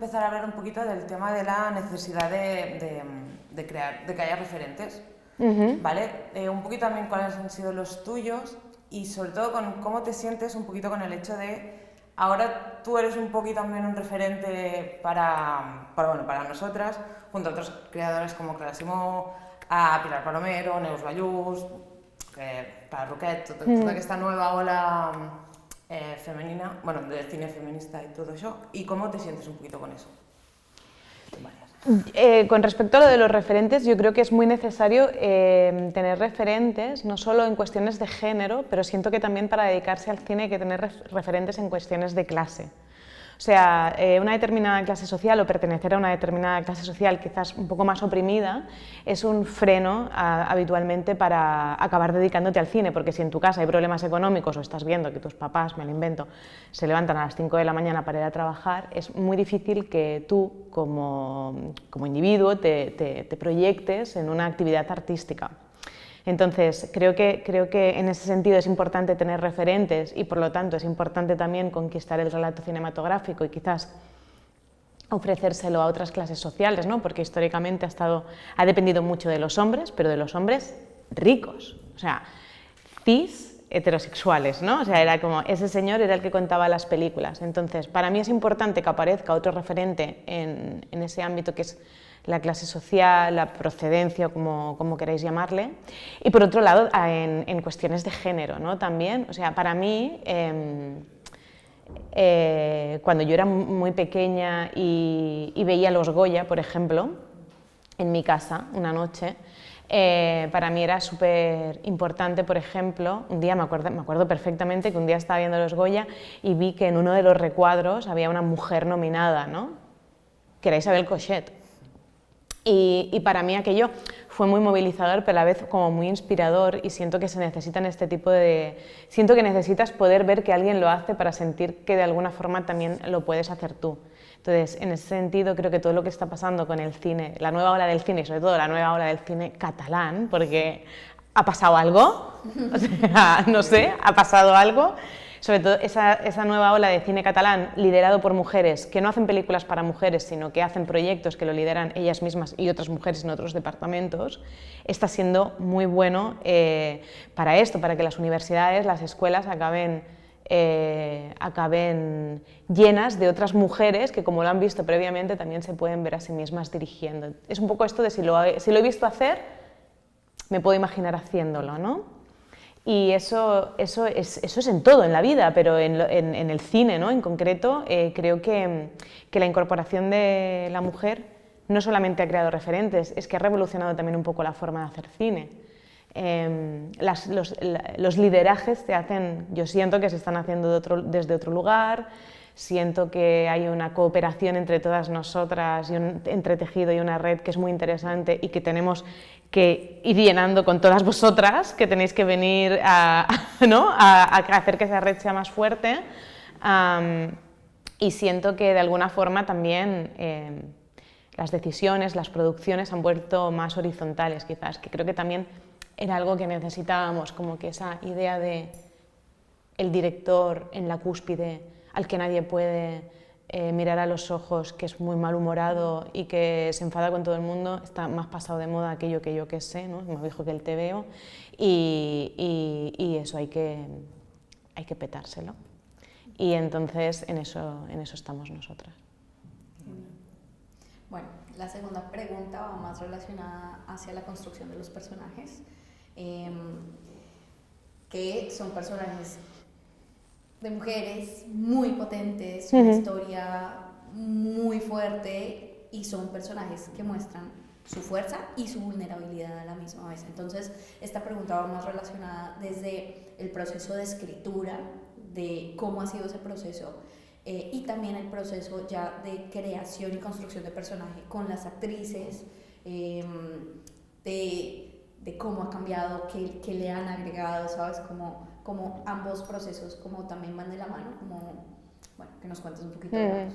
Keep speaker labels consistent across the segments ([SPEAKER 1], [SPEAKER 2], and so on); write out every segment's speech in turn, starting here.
[SPEAKER 1] empezar a hablar un poquito del tema de la necesidad de crear, de que haya referentes, ¿vale? Un poquito también cuáles han sido los tuyos y sobre todo con cómo te sientes un poquito con el hecho de ahora tú eres un poquito también un referente para nosotras, junto a otros creadores como Clara Simó, a Pilar Palomero, Neus Ballús, para Roquet, toda esta nueva ola femenina, bueno, del cine feminista y todo eso. ¿Y cómo te sientes un poquito con eso?
[SPEAKER 2] Con respecto a lo de los referentes, yo creo que es muy necesario tener referentes, no solo en cuestiones de género, pero siento que también para dedicarse al cine hay que tener referentes en cuestiones de clase. O sea, una determinada clase social o pertenecer a una determinada clase social quizás un poco más oprimida es un freno habitualmente para acabar dedicándote al cine, porque si en tu casa hay problemas económicos o estás viendo que tus papás, me lo invento, se levantan a las 5 de la mañana para ir a trabajar, es muy difícil que tú como individuo te proyectes en una actividad artística. Entonces, creo que en ese sentido es importante tener referentes y por lo tanto es importante también conquistar el relato cinematográfico y quizás ofrecérselo a otras clases sociales, ¿no? Porque históricamente ha dependido mucho de los hombres, pero de los hombres ricos, o sea, cis heterosexuales, ¿no? O sea, era como ese señor era el que contaba las películas. Entonces, para mí es importante que aparezca otro referente en ese ámbito que es la clase social, la procedencia, como queráis llamarle, y por otro lado en cuestiones de género, ¿no? También, o sea, para mí, cuando yo era muy pequeña y veía los Goya, por ejemplo, en mi casa una noche, para mí era súper importante, por ejemplo, un día me acuerdo perfectamente que un día estaba viendo los Goya y vi que en uno de los recuadros había una mujer nominada, ¿no? Que era Isabel Cochet. Y para mí aquello fue muy movilizador, pero a la vez como muy inspirador y siento que se necesitan este tipo de... Siento que necesitas poder ver que alguien lo hace para sentir que de alguna forma también lo puedes hacer tú. Entonces, en ese sentido, creo que todo lo que está pasando con el cine, la nueva ola del cine y sobre todo la nueva ola del cine catalán, porque ha pasado algo, o sea, no sé, ha pasado algo, sobre todo esa nueva ola de cine catalán liderado por mujeres que no hacen películas para mujeres, sino que hacen proyectos que lo lideran ellas mismas y otras mujeres en otros departamentos, está siendo muy bueno para esto, para que las universidades, las escuelas acaben llenas de otras mujeres que, como lo han visto previamente, también se pueden ver a sí mismas dirigiendo. Es un poco esto de si lo he visto hacer, me puedo imaginar haciéndolo, ¿no? Y eso es en todo, en la vida, pero en el cine, ¿no? En concreto, creo que la incorporación de la mujer no solamente ha creado referentes, es que ha revolucionado también un poco la forma de hacer cine. Los liderajes se hacen, yo siento que se están haciendo desde otro lugar, siento que hay una cooperación entre todas nosotras y un entretejido y una red que es muy interesante y que tenemos que ir llenando con todas vosotras, que tenéis que venir ¿no? a hacer que esa red sea más fuerte. Y siento que de alguna forma también las decisiones, las producciones han vuelto más horizontales quizás, que creo que también era algo que necesitábamos, como que esa idea de el director en la cúspide al que nadie puede mirar a los ojos, que es muy malhumorado y que se enfada con todo el mundo, está más pasado de moda aquello que yo que sé, ¿no? Me dijo que el TVO y eso hay que petárselo. Y entonces en eso estamos nosotras.
[SPEAKER 3] Bueno, la segunda pregunta va más relacionada hacia la construcción de los personajes, que son personajes de mujeres muy potentes, una historia muy fuerte y son personajes que muestran su fuerza y su vulnerabilidad a la misma vez. Entonces, esta pregunta va más relacionada desde el proceso de escritura, de cómo ha sido ese proceso, y también el proceso ya de creación y construcción de personaje con las actrices, de cómo ha cambiado, qué le han agregado, ¿sabes? Como ambos procesos como también van de la mano, bueno, que nos cuentes un poquito de ambos.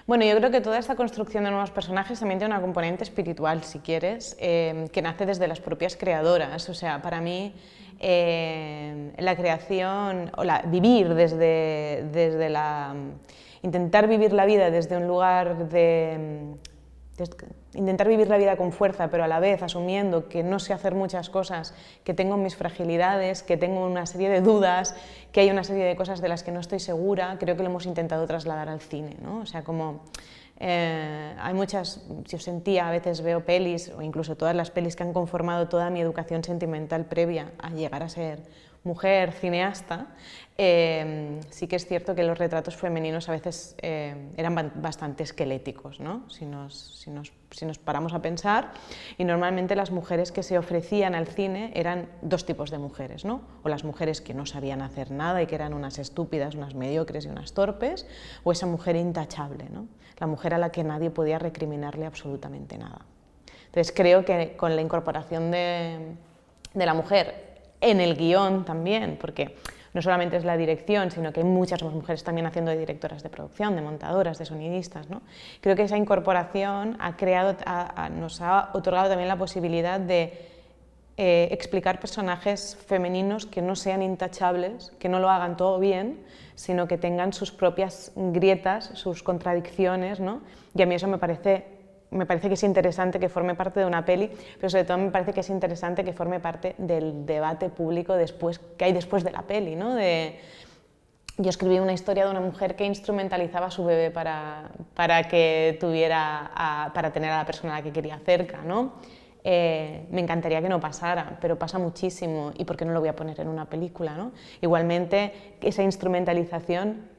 [SPEAKER 2] Bueno, yo creo que toda esta construcción de nuevos personajes también tiene una componente espiritual, si quieres, que nace desde las propias creadoras. O sea, para mí la creación, vivir desde la intentar vivir la vida desde un lugar intentar vivir la vida con fuerza, pero a la vez asumiendo que no sé hacer muchas cosas, que tengo mis fragilidades, que tengo una serie de dudas, que hay una serie de cosas de las que no estoy segura, creo que lo hemos intentado trasladar al cine, ¿no? O sea, como hay muchas, yo sentía, a veces veo pelis, o incluso todas las pelis que han conformado toda mi educación sentimental previa a llegar a ser mujer cineasta, sí que es cierto que los retratos femeninos a veces eran bastante esqueléticos, ¿no? Si nos paramos a pensar, y normalmente las mujeres que se ofrecían al cine eran dos tipos de mujeres, ¿no? O las mujeres que no sabían hacer nada y que eran unas estúpidas, unas mediocres y unas torpes, o esa mujer intachable, ¿no? La mujer a la que nadie podía recriminarle absolutamente nada. Entonces creo que con la incorporación de la mujer en el guión también, porque no solamente es la dirección, sino que hay muchas más mujeres también haciendo de directoras de producción, de montadoras, de sonidistas, ¿no? Creo que esa incorporación nos ha otorgado también la posibilidad de explicar personajes femeninos que no sean intachables, que no lo hagan todo bien, sino que tengan sus propias grietas, sus contradicciones, ¿no? Y a mí eso me parece que es interesante que forme parte de una peli, pero sobre todo me parece que es interesante que forme parte del debate público que hay después de la peli, ¿no? Yo escribí una historia de una mujer que instrumentalizaba a su bebé para tener a la persona a la que quería cerca, ¿no? Me encantaría que no pasara, pero pasa muchísimo, y ¿por qué no lo voy a poner en una película, ¿no? Igualmente, esa instrumentalización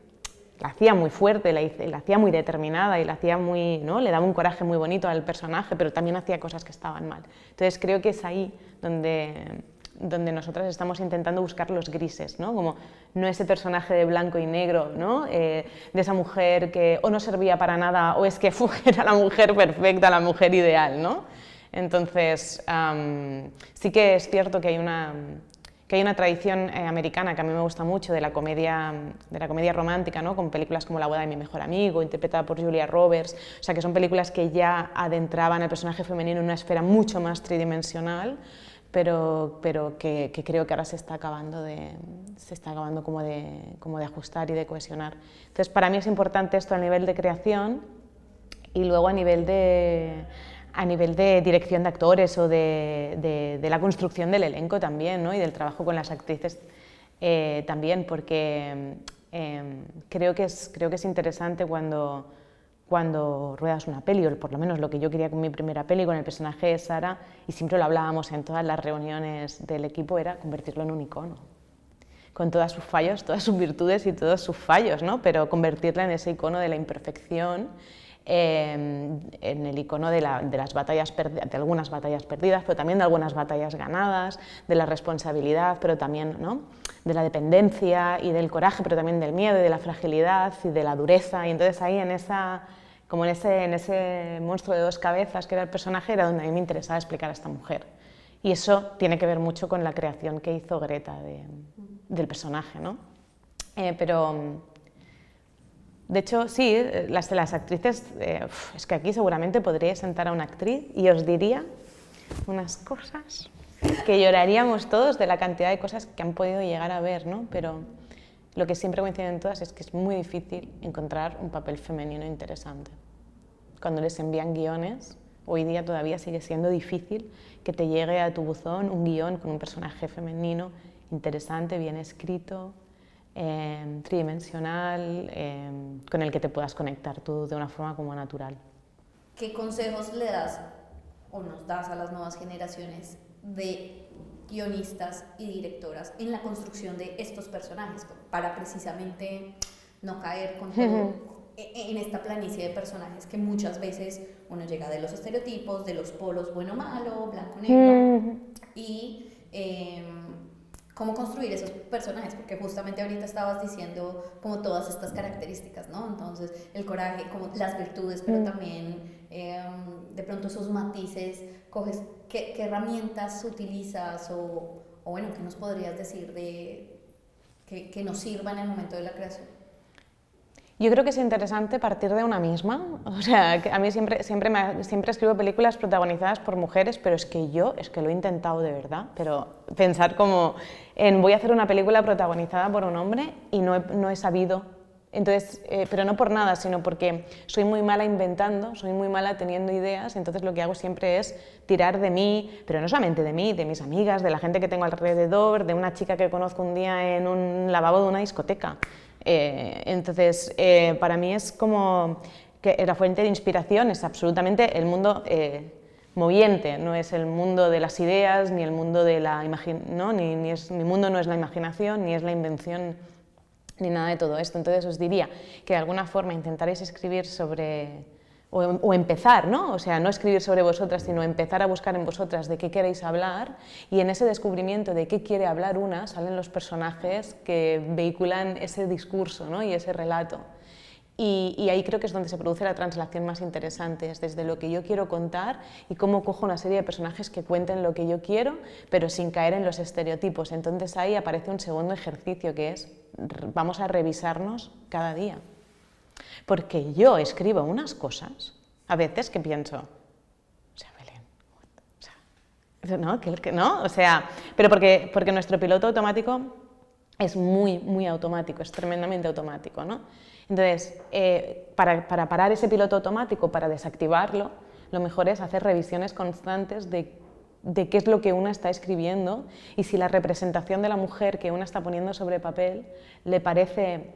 [SPEAKER 2] la hacía muy fuerte, la hacía muy determinada y la hacía muy, ¿no? Le daba un coraje muy bonito al personaje, pero también hacía cosas que estaban mal. Entonces creo que es ahí donde nosotras estamos intentando buscar los grises, ¿no? Como no ese personaje de blanco y negro, ¿no? De esa mujer que o no servía para nada o es que era la mujer perfecta, la mujer ideal, ¿no? Entonces sí que es cierto que hay una tradición americana que a mí me gusta mucho de la comedia romántica, ¿no? Con películas como La boda de mi mejor amigo, interpretada por Julia Roberts, o sea que son películas que ya adentraban al personaje femenino en una esfera mucho más tridimensional, pero que creo que ahora se está acabando como de ajustar y de cohesionar. Entonces para mí es importante esto a nivel de creación y luego a nivel de dirección de actores o de la construcción del elenco también, ¿no? Y del trabajo con las actrices también, porque creo que es interesante cuando ruedas una peli, o por lo menos lo que yo quería con mi primera peli, con el personaje de Sara, y siempre lo hablábamos en todas las reuniones del equipo, era convertirlo en un icono, con todos sus fallos, todas sus virtudes y todos sus fallos, ¿no? Pero convertirla en ese icono de la imperfección, en el icono de algunas batallas perdidas, pero también de algunas batallas ganadas, de la responsabilidad, pero también, ¿no? De la dependencia y del coraje, pero también del miedo y de la fragilidad y de la dureza. Y entonces ahí en ese monstruo de dos cabezas que era el personaje era donde a mí me interesaba explicar a esta mujer. Y eso tiene que ver mucho con la creación que hizo Greta del personaje, ¿no? De hecho, sí, las actrices, es que aquí seguramente podría sentar a una actriz y os diría unas cosas que lloraríamos todos de la cantidad de cosas que han podido llegar a ver, ¿no? Pero lo que siempre coinciden todas es que es muy difícil encontrar un papel femenino interesante. Cuando les envían guiones, hoy día todavía sigue siendo difícil que te llegue a tu buzón un guión con un personaje femenino interesante, bien escrito, tridimensional, con el que te puedas conectar tú de una forma como natural.
[SPEAKER 3] ¿Qué consejos le das o nos das a las nuevas generaciones de guionistas y directoras en la construcción de estos personajes para precisamente no caer con todo en esta planicie de personajes que muchas veces uno llega de los estereotipos, de los polos bueno-malo, blanco-negro y cómo construir esos personajes, porque justamente ahorita estabas diciendo como todas estas características, ¿no? Entonces el coraje, como las virtudes, pero también de pronto esos matices, coges, ¿qué herramientas utilizas o bueno, qué nos podrías decir que nos sirva en el momento de la creación?
[SPEAKER 2] Yo creo que es interesante partir de una misma, o sea, que a mí siempre escribo películas protagonizadas por mujeres, pero es que lo he intentado de verdad, pero pensar como voy a hacer una película protagonizada por un hombre y no he sabido Entonces, pero no por nada, sino porque soy muy mala inventando, soy muy mala teniendo ideas, entonces lo que hago siempre es tirar de mí, pero no solamente de mí, de mis amigas, de la gente que tengo alrededor, de una chica que conozco un día en un lavabo de una discoteca. Entonces, para mí es como que la fuente de inspiración es absolutamente el mundo moviente, no es el mundo de las ideas, ni el mundo de la imaginación, ¿no? Mi mundo no es la imaginación, ni es la invención, ni nada de todo esto. Entonces os diría que de alguna forma intentaréis escribir sobre, o empezar, ¿no? O sea, no escribir sobre vosotras, sino empezar a buscar en vosotras de qué queréis hablar, y en ese descubrimiento de qué quiere hablar una, salen los personajes que vehiculan ese discurso, ¿no? Y ese relato. Y ahí creo que es donde se produce la translación más interesante, es desde lo que yo quiero contar y cómo cojo una serie de personajes que cuenten lo que yo quiero, pero sin caer en los estereotipos. Entonces ahí aparece un segundo ejercicio que es, vamos a revisarnos cada día. Porque yo escribo unas cosas, a veces que pienso, o sea, Belén, o sea, ¿no? ¿No? O sea, pero porque nuestro piloto automático es muy automático, es tremendamente automático, ¿no? Entonces, para parar ese piloto automático, para desactivarlo, lo mejor es hacer revisiones constantes de qué es lo que una está escribiendo y si la representación de la mujer que una está poniendo sobre papel le parece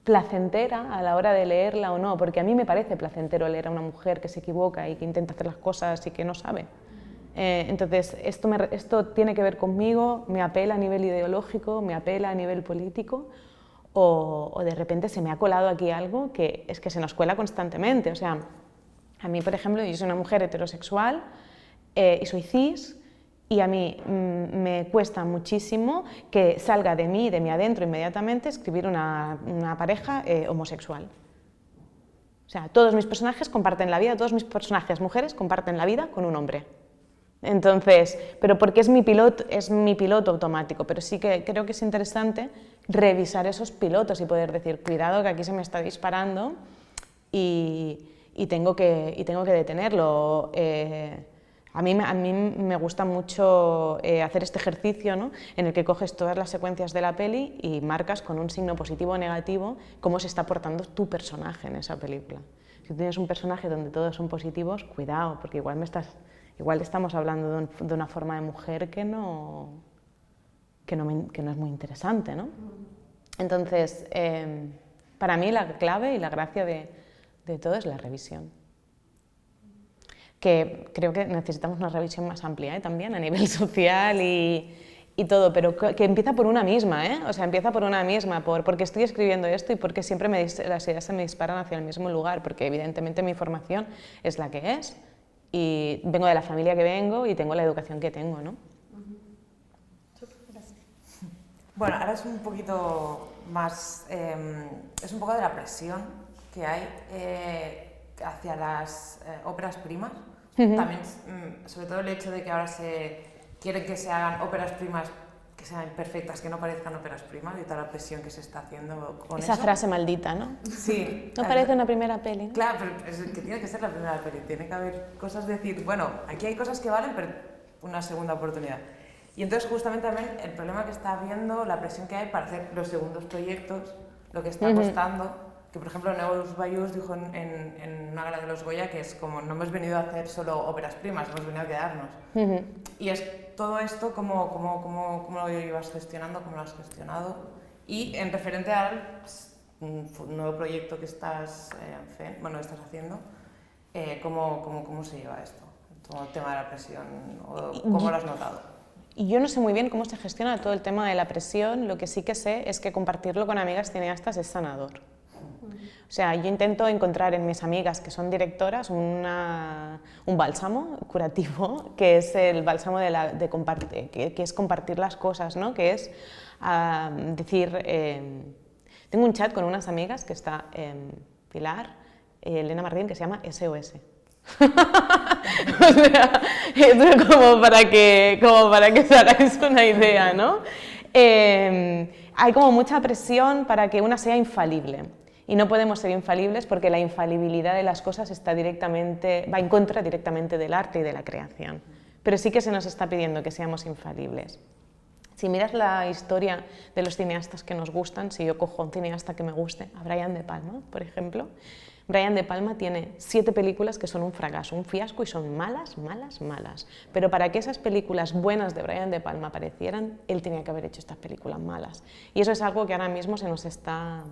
[SPEAKER 2] placentera a la hora de leerla o no, porque a mí me parece placentero leer a una mujer que se equivoca y que intenta hacer las cosas y que no sabe. Entonces, esto tiene que ver conmigo, me apela a nivel ideológico, me apela a nivel político, o de repente se me ha colado aquí algo que es que se nos cuela constantemente. O sea, a mí, por ejemplo, yo soy una mujer heterosexual y soy cis, y a mí me cuesta muchísimo que salga de mí, de mí adentro inmediatamente, escribir una pareja homosexual. O sea, todos mis personajes comparten la vida, todos mis personajes mujeres comparten la vida con un hombre. Entonces, pero porque es mi piloto automático, pero sí que creo que es interesante revisar esos pilotos y poder decir, cuidado que aquí se me está disparando y tengo que detenerlo. A mí me gusta mucho hacer este ejercicio, ¿no? En el que coges todas las secuencias de la peli y marcas con un signo positivo o negativo cómo se está portando tu personaje en esa película. Si tienes un personaje donde todos son positivos, cuidado, porque igual estamos hablando de una forma de mujer que no es muy interesante, ¿no? Entonces, para mí la clave y la gracia de todo es la revisión. Que creo que necesitamos una revisión más amplia, también a nivel social y todo, pero que empieza por una misma, o sea, empieza por una misma, porque estoy escribiendo esto y porque siempre las ideas se me disparan hacia el mismo lugar, porque evidentemente mi formación es la que es, y vengo de la familia que vengo y tengo la educación que tengo, ¿no?
[SPEAKER 1] Bueno, ahora es un poquito más, es un poco de la presión que hay hacia las óperas primas. También, sobre todo el hecho de que ahora se quieren que se hagan óperas primas que sean perfectas, que no parezcan óperas primas, y toda la presión que se está haciendo con
[SPEAKER 2] esa
[SPEAKER 1] eso.
[SPEAKER 2] Frase maldita, ¿no?
[SPEAKER 1] Sí.
[SPEAKER 2] No parece una primera peli, ¿no?
[SPEAKER 1] Claro, pero es que tiene que ser la primera peli, tiene que haber cosas de decir, bueno, aquí hay cosas que valen, pero una segunda oportunidad. Y entonces justamente también el problema que está habiendo, la presión que hay para hacer los segundos proyectos, lo que está costando, que por ejemplo Neus Bayús dijo en una gala de los Goya que es como, no hemos venido a hacer solo óperas primas, hemos venido a quedarnos. Y es todo esto, ¿cómo lo ibas gestionando, cómo lo has gestionado? Y en referente al nuevo proyecto que estás haciendo, ¿cómo se lleva esto? Todo el tema de la presión, ¿cómo lo has notado?
[SPEAKER 2] Y yo no sé muy bien cómo se gestiona todo el tema de la presión, lo que sí que sé es que compartirlo con amigas cineastas es sanador. O sea, yo intento encontrar en mis amigas que son directoras un bálsamo curativo, que es el bálsamo de compartir, que es compartir las cosas, ¿no? Que es decir, tengo un chat con unas amigas que está Pilar, Elena Martín, que se llama SOS. O sea, es como para que os hagáis una idea, ¿no? Hay como mucha presión para que una sea infalible. Y no podemos ser infalibles porque la infalibilidad de las cosas va en contra directamente del arte y de la creación. Pero sí que se nos está pidiendo que seamos infalibles. Si miras la historia de los cineastas que nos gustan, si yo cojo a un cineasta que me guste, a Brian De Palma, por ejemplo, Brian De Palma tiene 7 películas que son un fracaso, un fiasco y son malas, malas, malas. Pero para que esas películas buenas de Brian De Palma aparecieran, él tenía que haber hecho estas películas malas. Y eso es algo que ahora mismo se nos está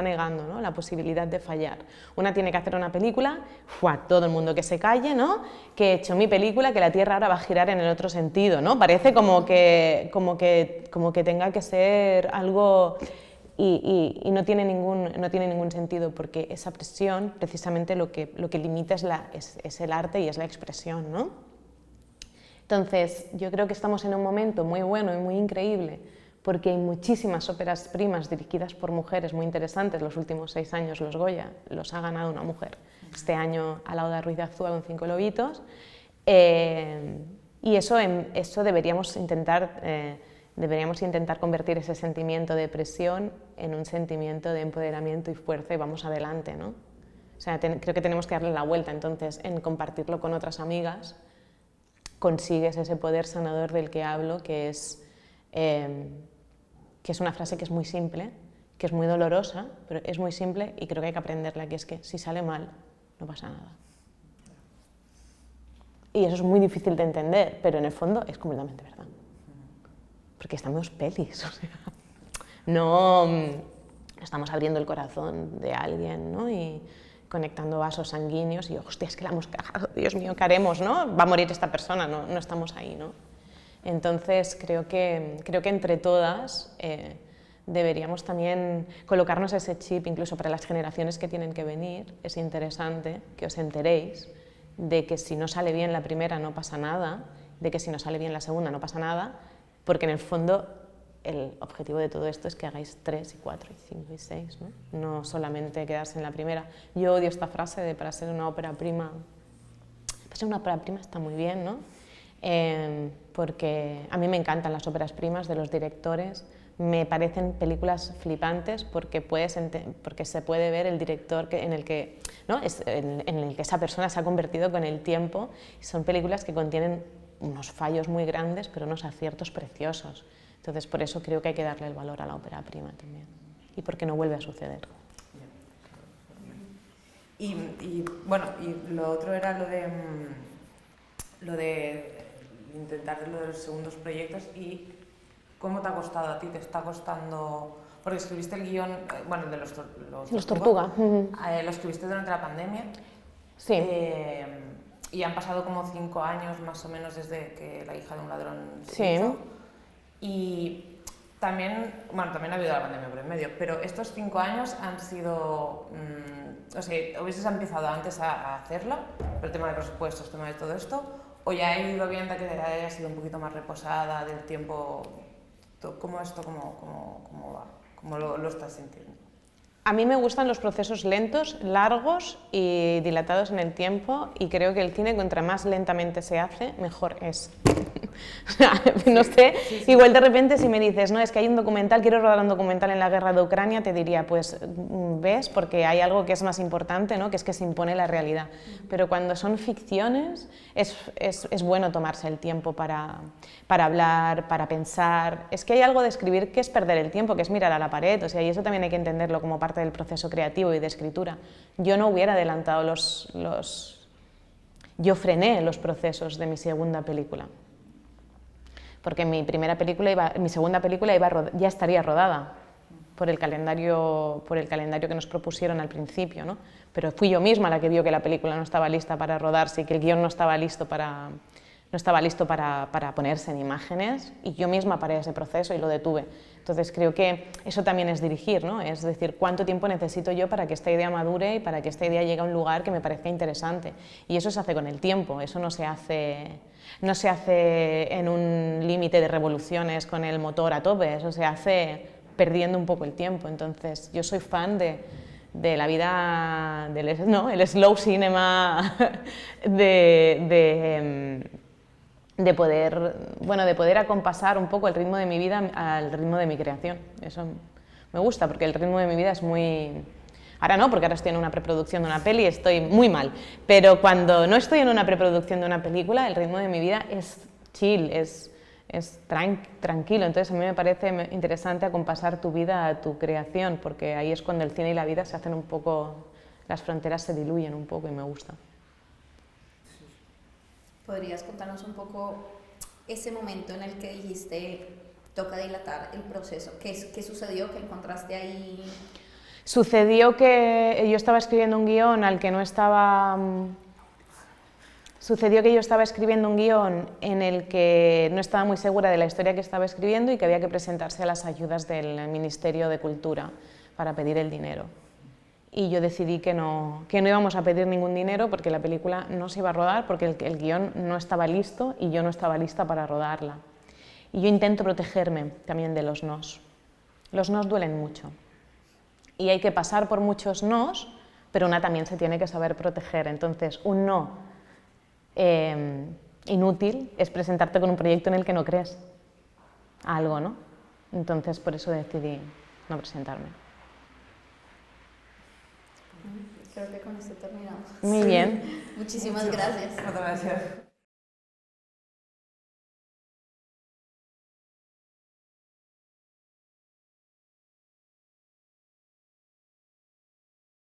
[SPEAKER 2] negando, ¿no? La posibilidad de fallar. Una tiene que hacer una película, ¡fua! Todo el mundo que se calle, ¿no? Que he hecho mi película, que la Tierra ahora va a girar en el otro sentido, ¿no? Parece como que tenga que ser algo... Y no tiene ningún sentido, porque esa presión, precisamente lo que limita es el arte y es la expresión, ¿no? Entonces, yo creo que estamos en un momento muy bueno y muy increíble, porque hay muchísimas óperas primas dirigidas por mujeres muy interesantes. Los últimos 6 años los Goya los ha ganado una mujer. Este año a Lauda Ruiz de Azúa con 5 lobitos. Y eso deberíamos intentar convertir ese sentimiento de presión en un sentimiento de empoderamiento y fuerza y vamos adelante, ¿no? O sea, creo que tenemos que darle la vuelta, entonces, en compartirlo con otras amigas, consigues ese poder sanador del que hablo, que es una frase que es muy simple, que es muy dolorosa, pero es muy simple y creo que hay que aprenderla, que es que si sale mal, no pasa nada. Y eso es muy difícil de entender, pero en el fondo es completamente verdad. Porque estamos pelis, o sea, no estamos abriendo el corazón de alguien, ¿no? Y conectando vasos sanguíneos y, hostia, es que la hemos cagado, Dios mío, ¿qué haremos, no? Va a morir esta persona, no estamos ahí, ¿no? Entonces, creo que entre todas deberíamos también colocarnos ese chip, incluso para las generaciones que tienen que venir. Es interesante que os enteréis de que si no sale bien la primera no pasa nada, de que si no sale bien la segunda no pasa nada, porque en el fondo el objetivo de todo esto es que hagáis 3 y 4 y 5 y 6, ¿no? No solamente quedarse en la primera. Yo odio esta frase de para ser una ópera prima, para ser una ópera prima está muy bien, ¿no? Porque a mí me encantan las óperas primas de los directores, me parecen películas flipantes porque se puede ver el director en el que esa persona se ha convertido con el tiempo. Son películas que contienen unos fallos muy grandes, pero unos aciertos preciosos. Entonces, por eso creo que hay que darle el valor a la ópera prima también. Y porque no vuelve a suceder.
[SPEAKER 1] Y bueno, y lo otro era lo de intentar lo de los segundos proyectos. ¿Y cómo te ha costado a ti? ¿Te está costando...? Porque escribiste el guión, bueno, el de los
[SPEAKER 2] Tortuga.
[SPEAKER 1] Lo escribiste durante la pandemia.
[SPEAKER 2] Sí.
[SPEAKER 1] Y han pasado como 5 años más o menos desde que La hija de un ladrón
[SPEAKER 2] sí.
[SPEAKER 1] hizo. Y también ha habido la pandemia por en medio, pero estos 5 años han sido... o sea, ¿hubieses empezado antes a hacerlo? Por el tema de presupuestos, el tema de todo esto, ¿o ya ha ido bien que haya sido un poquito más reposada del tiempo? ¿Cómo va? ¿Cómo lo estás sintiendo?
[SPEAKER 2] A mí me gustan los procesos lentos, largos y dilatados en el tiempo, y creo que el cine, contra más lentamente se hace, mejor es. O sea, no sé, igual de repente si me dices, no, es que hay un documental, quiero rodar un documental en la guerra de Ucrania, te diría, pues ves, porque hay algo que es más importante, ¿no? Que es que se impone la realidad. Pero cuando son ficciones, es bueno tomarse el tiempo para hablar, para pensar. Es que hay algo de escribir que es perder el tiempo, que es mirar a la pared, o sea, y eso también hay que entenderlo como parte del proceso creativo y de escritura. Yo no hubiera adelantado yo frené los procesos de mi segunda película. Porque mi segunda película ya estaría rodada por el calendario que nos propusieron al principio, ¿no? Pero fui yo misma la que vio que la película no estaba lista para rodarse y que el guión no estaba listo para ponerse en imágenes, y yo misma paré ese proceso y lo detuve. Entonces creo que eso también es dirigir, ¿no? Es decir, cuánto tiempo necesito yo para que esta idea madure y para que esta idea llegue a un lugar que me parezca interesante. Y eso se hace con el tiempo, eso no se hace en un límite de revoluciones con el motor a tope, eso se hace perdiendo un poco el tiempo. Entonces yo soy fan de la vida, el slow cinema, de poder acompasar un poco el ritmo de mi vida al ritmo de mi creación. Eso me gusta, porque el ritmo de mi vida es muy... Ahora no, porque ahora estoy en una preproducción de una peli y estoy muy mal, pero cuando no estoy en una preproducción de una película, el ritmo de mi vida es chill, es es tranquilo. Entonces a mí me parece interesante acompasar tu vida a tu creación, porque ahí es cuando el cine y la vida se hacen un poco, las fronteras se diluyen un poco y me gusta.
[SPEAKER 3] ¿Podrías contarnos un poco ese momento en el que dijiste toca dilatar el proceso? ¿Qué sucedió? ¿Qué encontraste ahí?
[SPEAKER 2] Sucedió que yo estaba escribiendo un guión al que no estaba... Sucedió que yo estaba escribiendo un guión en el que no estaba muy segura de la historia que estaba escribiendo y que había que presentarse a las ayudas del Ministerio de Cultura para pedir el dinero. Y yo decidí que no íbamos a pedir ningún dinero porque la película no se iba a rodar, porque el guión no estaba listo y yo no estaba lista para rodarla. Y yo intento protegerme también de los nos. Los nos duelen mucho. Y hay que pasar por muchos nos, pero una también se tiene que saber proteger. Entonces, un no inútil es presentarte con un proyecto en el que no crees algo, ¿no? Entonces, por eso decidí no presentarme.
[SPEAKER 3] Creo que con esto terminamos.
[SPEAKER 2] Muy bien.
[SPEAKER 3] Muchísimas gracias.
[SPEAKER 1] Muchas gracias.